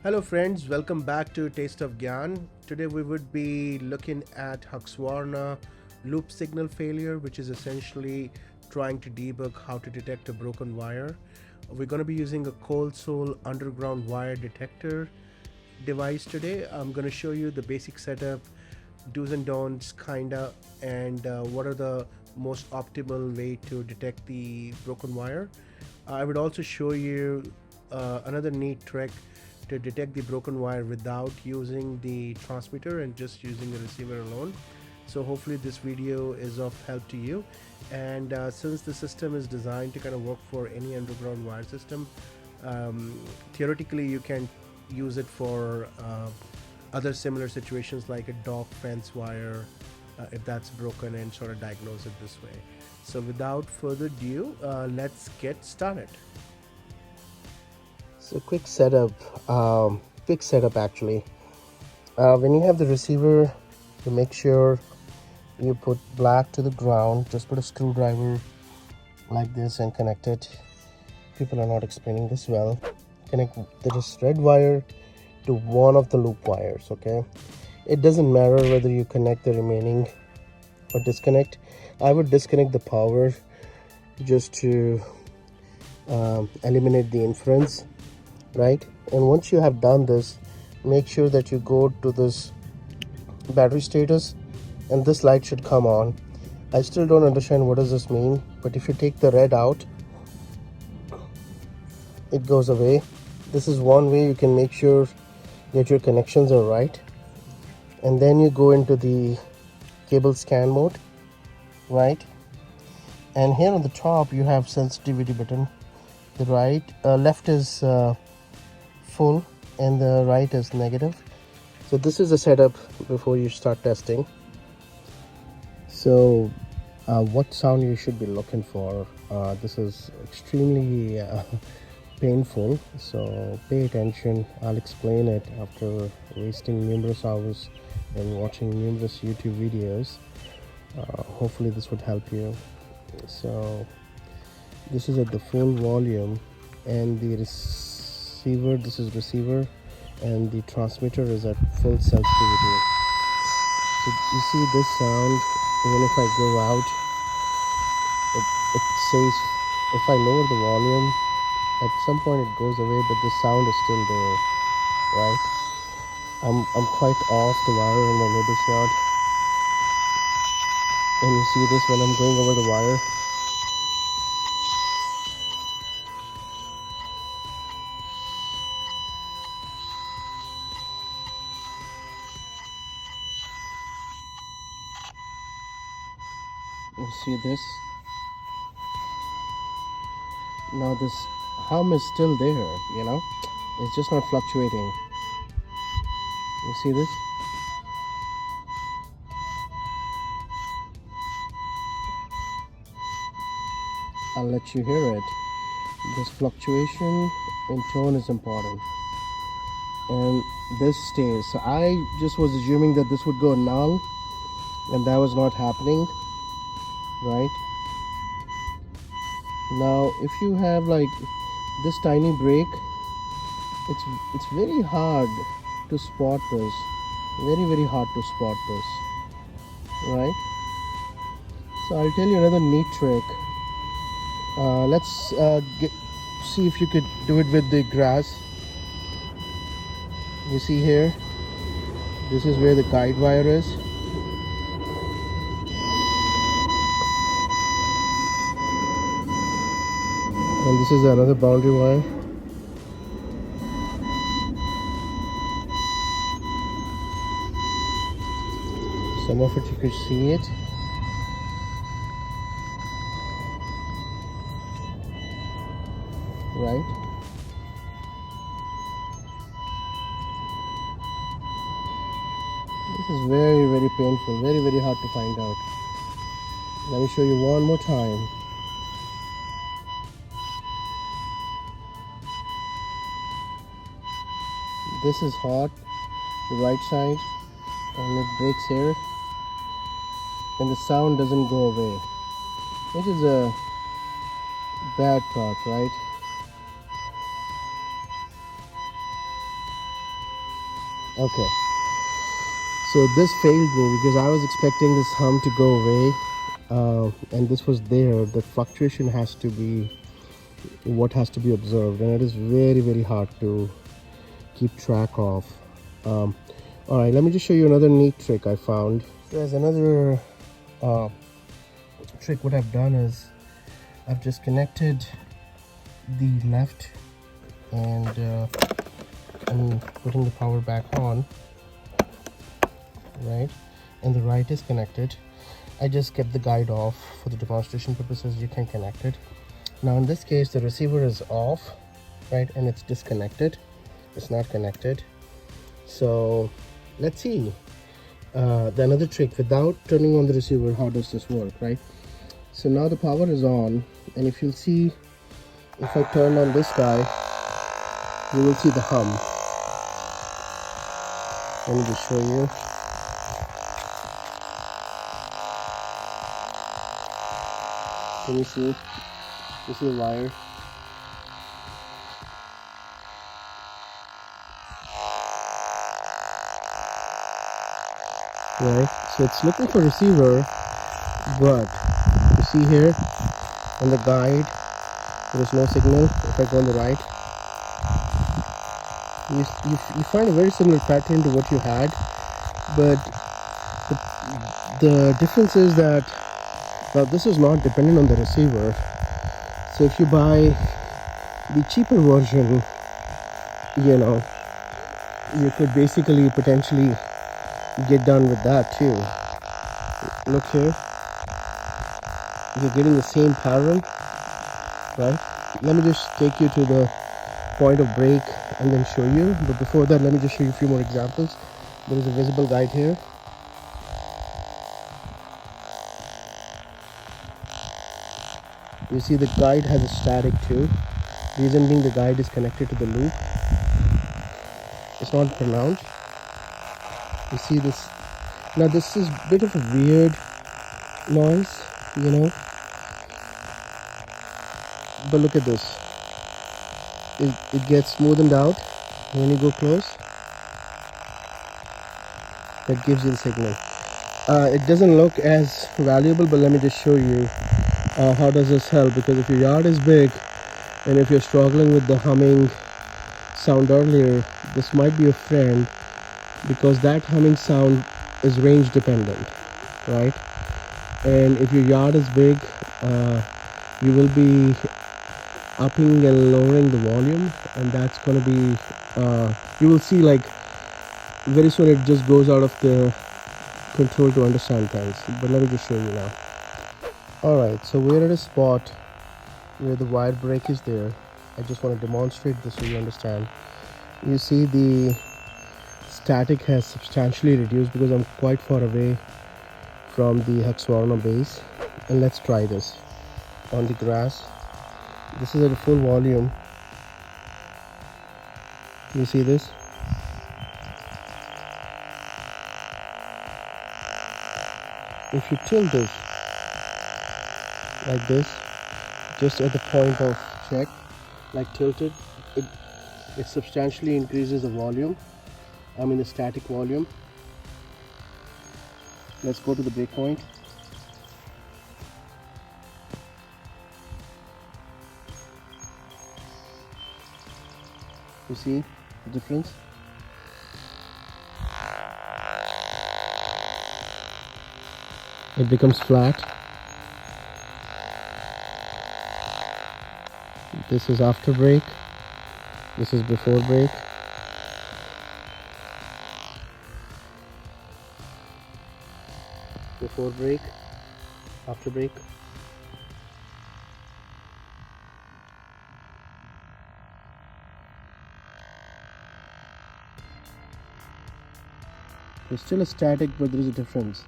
Hello friends, welcome back to Taste of Gyan. Today we would be looking at Husqvarna loop signal failure, which is essentially trying to debug how to detect a broken wire. We're going to be using a cold soul underground wire detector device today. I'm going to show you the basic setup, do's and don'ts kinda, and what are the most optimal way to detect the broken wire. I would also show you another neat trick to detect the broken wire without using the transmitter and just using the receiver alone. So hopefully this video is of help to you. And since the system is designed to kind of work for any underground wire system, theoretically you can use it for other similar situations like a dog fence wire, if that's broken, and sort of diagnose it this way. So without further ado, let's get started. So quick setup actually. When you have the receiver, you make sure you put black to the ground. Just put a screwdriver like this and connect it. People are not explaining this well. Connect this red wire to one of the loop wires. Okay, it doesn't matter whether you connect the remaining or disconnect. I would disconnect the power just to eliminate the inference, right? And once you have done this, make sure that you go to this battery status and this light should come on. I still don't understand what does this mean, but if you take the red out, it goes away. This is one way you can make sure that your connections are right. And then you go into the cable scan mode, right? And here on the top you have sensitivity button. The left is full and the right is negative. So this is the setup before you start testing. So what sound you should be looking for? This is extremely painful, so pay attention. I'll explain it after wasting numerous hours and watching numerous YouTube videos. Hopefully this would help you. So this is at the full volume, and the receiver, this is receiver, and the transmitter is at full sensitivity. So you see this sound. Even if I go out, it says if I lower the volume, at some point it goes away, but the sound is still there, right? I'm quite off the wire in my neighbor's yard, and you see this when I'm going over the wire. You see this? Now this hum is still there, you know? It's just not fluctuating. You see this? I'll let you hear it. This fluctuation in tone is important. And this stays. So I just was assuming that this would go null, and that was not happening, right? Now if you have like this tiny break, it's very hard to spot this, very hard to spot this, right? So I'll tell you another neat trick. Let's see if you could do it with the grass. You see here, this is where the guide wire is, and this is another boundary wire. Some of it you could see it, right? This is very painful, very hard to find out. Let me show you one more time. This is hot, the right side, and it breaks here, and the sound doesn't go away, which is a bad part, right? Okay, so this failed me because I was expecting this hum to go away, and this was there. The fluctuation has to be what has to be observed, and it is very, very hard to keep track of. um, all right, let me just show you another neat trick I found. There's another uh, trick. What I've done is I've just connected the left, and I'm putting the power back on, right, and the right is connected. I just kept the guide off for the demonstration purposes. You can connect it. Now in this case the receiver is off, right, and it's disconnected. It's not connected. So let's see the another trick without turning on the receiver. How does this work, right? So now the power is on, and if you'll see, if I turn on this guy, you will see the hum. Let me just show you. Can you see? This is a wire. Right, so it's looking for receiver, but you see here on the guide there is no signal. If I go on the right, you find a very similar pattern to what you had, but the difference is that now this is not dependent on the receiver. So if you buy the cheaper version, you know, you could basically potentially get done with that too. Look here, you're getting the same pattern, right? Let me just take you to the point of break and then show you, but before that let me just show you a few more examples. There is a visible guide here. You see the guide has a static too. Reason being the guide is connected to the loop. It's not pronounced. You see this? Now this is a bit of a weird noise, you know, but look at this. It gets smoothened out when you go close. That gives you the signal. It doesn't look as valuable, but let me just show you how does this help. Because if your yard is big and if you're struggling with the humming sound earlier, this might be a friend, because that humming sound is range dependent, right? And if your yard is big, you will be upping and lowering the volume, and that's going to be you will see like very soon it just goes out of the control to understand things. But let me just show you now. All right, so we're at a spot where the wire break is there. I just want to demonstrate this so you understand. You see the static has substantially reduced because I'm quite far away from the Husqvarna base. And let's try this on the grass. This is at a full volume. You see this? If you tilt this like this, just at the point of check, like tilted, it substantially increases the volume. I mean the static volume. Let's go to the breakpoint. You see the difference? It becomes flat. This is after break. This is before break. Before break, after break. It's still a static, but there is a difference.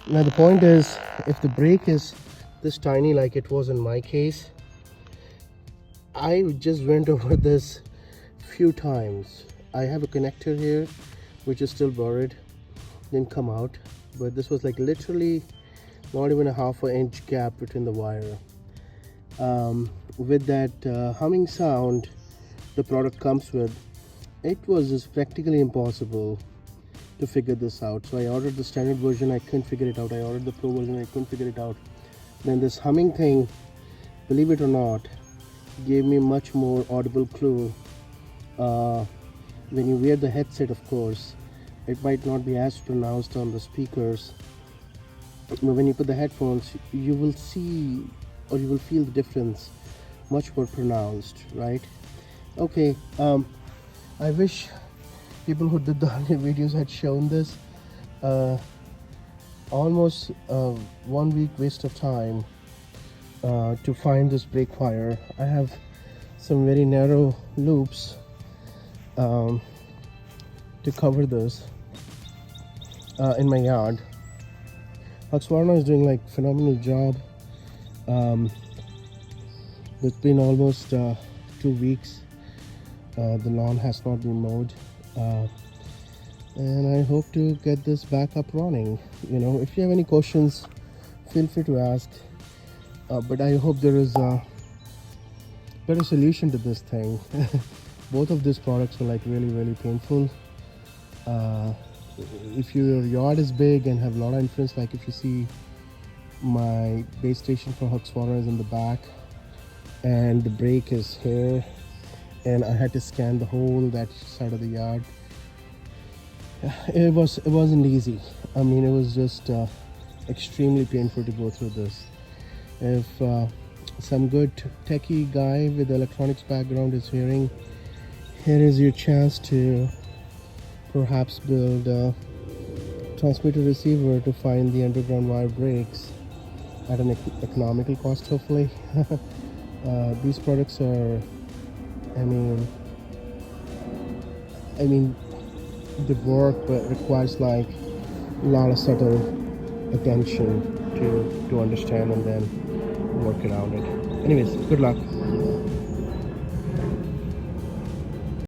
Now the point is, if the brake is this tiny like it was in my case, I just went over this few times. I have a connector here which is still buried, didn't come out, but this was like literally not even a half-inch gap between the wire. With that humming sound the product comes with, It was just practically impossible to figure this out. So I ordered the standard version, I couldn't figure it out. I ordered the pro version, I couldn't figure it out. Then this humming thing, believe it or not, gave me much more audible clue. uh, when you wear the headset, of course, it might not be as pronounced on the speakers, but when you put the headphones, you will see or you will feel the difference much more pronounced, right? Okay, I wish people who did the videos had shown this. uh, Almost 1 week waste of time to find this brake wire. I have some very narrow loops um, to cover this in my yard. Husqvarna is doing like phenomenal job. It's been almost 2 weeks. The lawn has not been mowed, and I hope to get this back up running. You know, if you have any questions, feel free to ask. But I hope there is a better solution to this thing. Both of these products are like really painful. If your yard is big and have a lot of influence, like if you see my base station for Husqvarna is in the back and the brake is here, and I had to scan the whole that side of the yard. It wasn't easy. I mean, it was just extremely painful to go through this. If some good techie guy with electronics background is hearing, here is your chance to perhaps build a transmitter receiver to find the underground wire breaks at an economical cost, hopefully. These products are, I mean they work, but requires like a lot of subtle attention to understand and then work around it. Anyways, good luck.